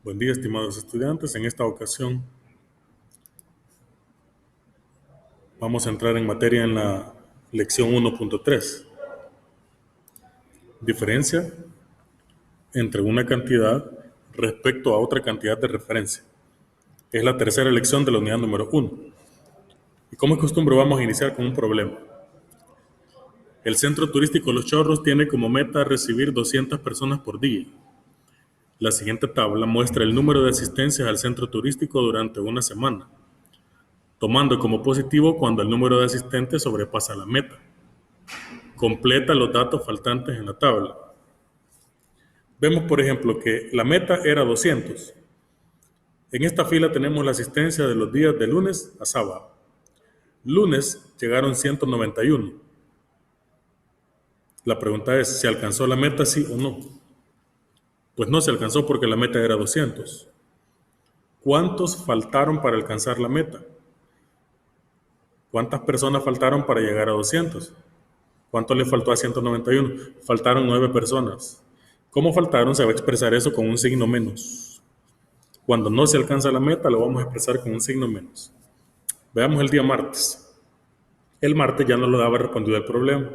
Buen día, estimados estudiantes. En esta ocasión vamos a entrar en materia en la lección 1.3. Diferencia entre una cantidad respecto a otra cantidad de referencia. Es la tercera lección de la unidad número 1. Y como es costumbre, vamos a iniciar con un problema. El centro turístico Los Chorros tiene como meta recibir 200 personas por día. La siguiente tabla muestra el número de asistencias al centro turístico durante una semana, tomando como positivo cuando el número de asistentes sobrepasa la meta. Completa los datos faltantes en la tabla. Vemos, por ejemplo, que la meta era 200. En esta fila tenemos la asistencia de los días de lunes a sábado. Lunes llegaron 191. La pregunta es, ¿se alcanzó la meta, sí o no? Pues no se alcanzó porque la meta era 200. ¿Cuántos faltaron para alcanzar la meta? ¿Cuántas personas faltaron para llegar a 200? ¿Cuánto le faltó a 191? Faltaron 9 personas. ¿Cómo faltaron? Se va a expresar eso con un signo menos. Cuando no se alcanza la meta, lo vamos a expresar con un signo menos. Veamos el día martes. El martes ya nos lo daba respondido el problema.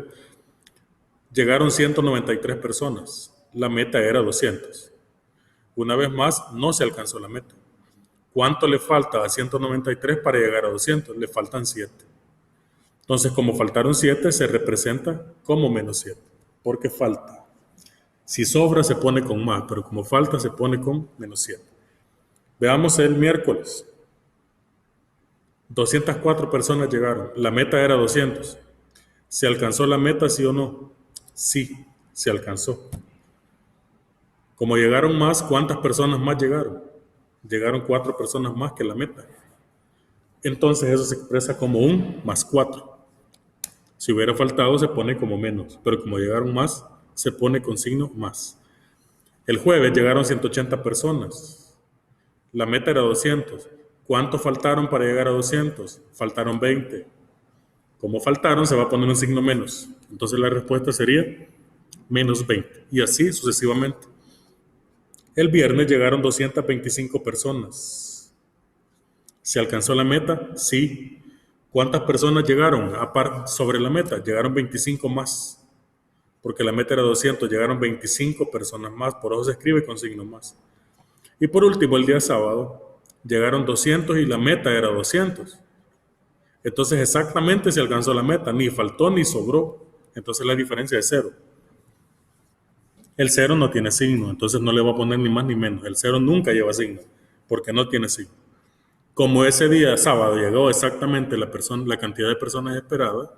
Llegaron 193 personas. La meta era 200. Una vez más, no se alcanzó la meta. ¿Cuánto le falta a 193 para llegar a 200? Le faltan 7. Entonces, como faltaron 7, se representa como menos 7, porque falta. Si sobra, se pone con más, pero como falta, se pone con menos 7. Veamos el miércoles. 204 personas llegaron. La meta era 200. ¿Se alcanzó la meta, sí o no? Sí, se alcanzó. Como llegaron más, ¿cuántas personas más llegaron? Llegaron 4 personas más que la meta. Entonces eso se expresa como un más 4. Si hubiera faltado, se pone como menos, pero como llegaron más, se pone con signo más. El jueves llegaron 180 personas. La meta era 200. ¿Cuántos faltaron para llegar a 200? Faltaron 20. Como faltaron, se va a poner un signo menos. Entonces la respuesta sería menos 20. Y así sucesivamente. El viernes llegaron 225 personas. ¿Se alcanzó la meta? Sí. ¿Cuántas personas llegaron sobre la meta? Llegaron 25 más. Porque la meta era 200, llegaron 25 personas más. Por eso se escribe con signo más. Y por último, el día sábado, llegaron 200 y la meta era 200. Entonces exactamente se alcanzó la meta, ni faltó ni sobró. Entonces la diferencia es 0. El 0 no tiene signo, entonces no le va a poner ni más ni menos. El 0 nunca lleva signo, porque no tiene signo. Como ese día sábado llegó exactamente la cantidad de personas esperada,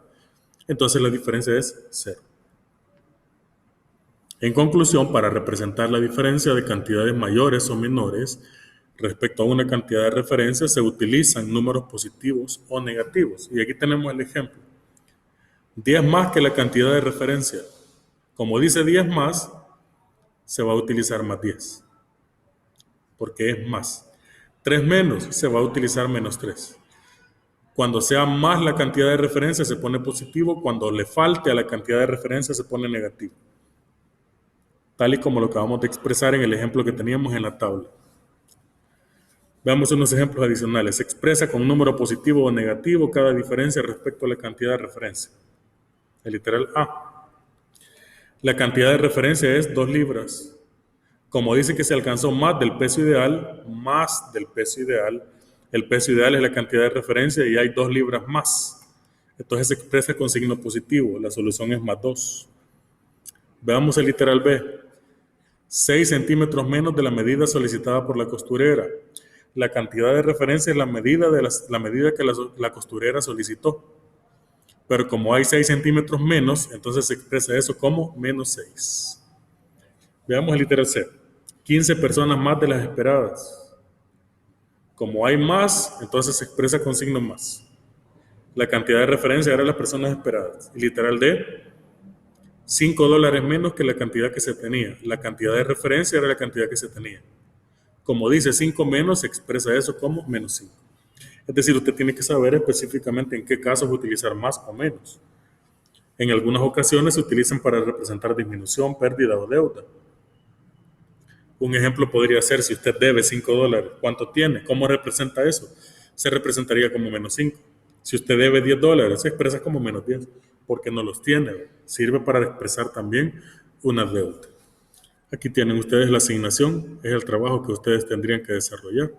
entonces la diferencia es 0. En conclusión, para representar la diferencia de cantidades mayores o menores respecto a una cantidad de referencia, se utilizan números positivos o negativos. Y aquí tenemos el ejemplo. 10 más que la cantidad de referencia. Como dice 10 más, se va a utilizar más 10, porque es más. 3 menos, se va a utilizar menos 3. Cuando sea más la cantidad de referencia, se pone positivo. Cuando le falte a la cantidad de referencia, se pone negativo. Tal y como lo acabamos de expresar en el ejemplo que teníamos en la tabla. Veamos unos ejemplos adicionales. Se expresa con número positivo o negativo cada diferencia respecto a la cantidad de referencia. El literal A. La cantidad de referencia es 2 libras. Como dice que se alcanzó más del peso ideal, el peso ideal es la cantidad de referencia y hay 2 libras más. Entonces se expresa con signo positivo. La solución es más 2. Veamos el literal B. 6 centímetros menos de la medida solicitada por la costurera. La cantidad de referencia es la medida que la costurera solicitó. Pero como hay 6 centímetros menos, entonces se expresa eso como menos 6. Veamos el literal C. 15 personas más de las esperadas. Como hay más, entonces se expresa con signo más. La cantidad de referencia era las personas esperadas. Y literal D. $5 menos que la cantidad que se tenía. La cantidad de referencia era la cantidad que se tenía. Como dice 5 menos, se expresa eso como menos 5. Es decir, usted tiene que saber específicamente en qué casos utilizar más o menos. En algunas ocasiones se utilizan para representar disminución, pérdida o deuda. Un ejemplo podría ser, si usted debe $5, ¿cuánto tiene? ¿Cómo representa eso? Se representaría como -5. Si usted debe $10, se expresa como -10, porque no los tiene. Sirve para expresar también una deuda. Aquí tienen ustedes la asignación, es el trabajo que ustedes tendrían que desarrollar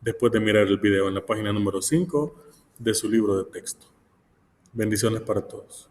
después de mirar el video en la página número 5 de su libro de texto. Bendiciones para todos.